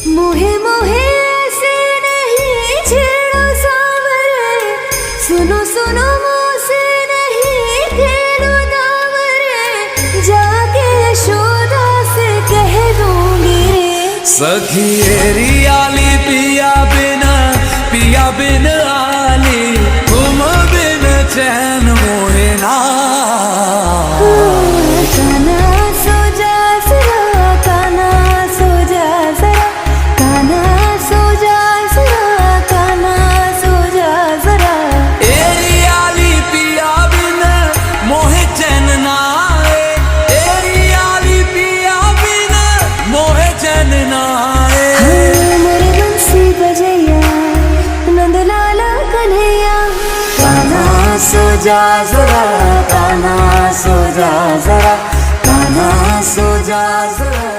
मोहे मोहे ऐसे नहीं छेड़ो सावरे, सुनो सुनो मुझसे नहीं खेलो दावरे, जाके यशोदा से कह दूंगी रे। सखी आली पिया बिन आली, तुम बिन चैन मोहे ना। काना सो जा जरा, काना सो जा जरा, काना सो जा जरा, काना सो जा जरा। एरी आली पिया बिन मोहे चैन ना आए, एरी आली पिया बिन मोहे चैन ना आए। मेरे बंसी बजैया नंदलाला कन्हैया, काना सो जा जरा, काना सो जा जरा, काना सो जा जरा।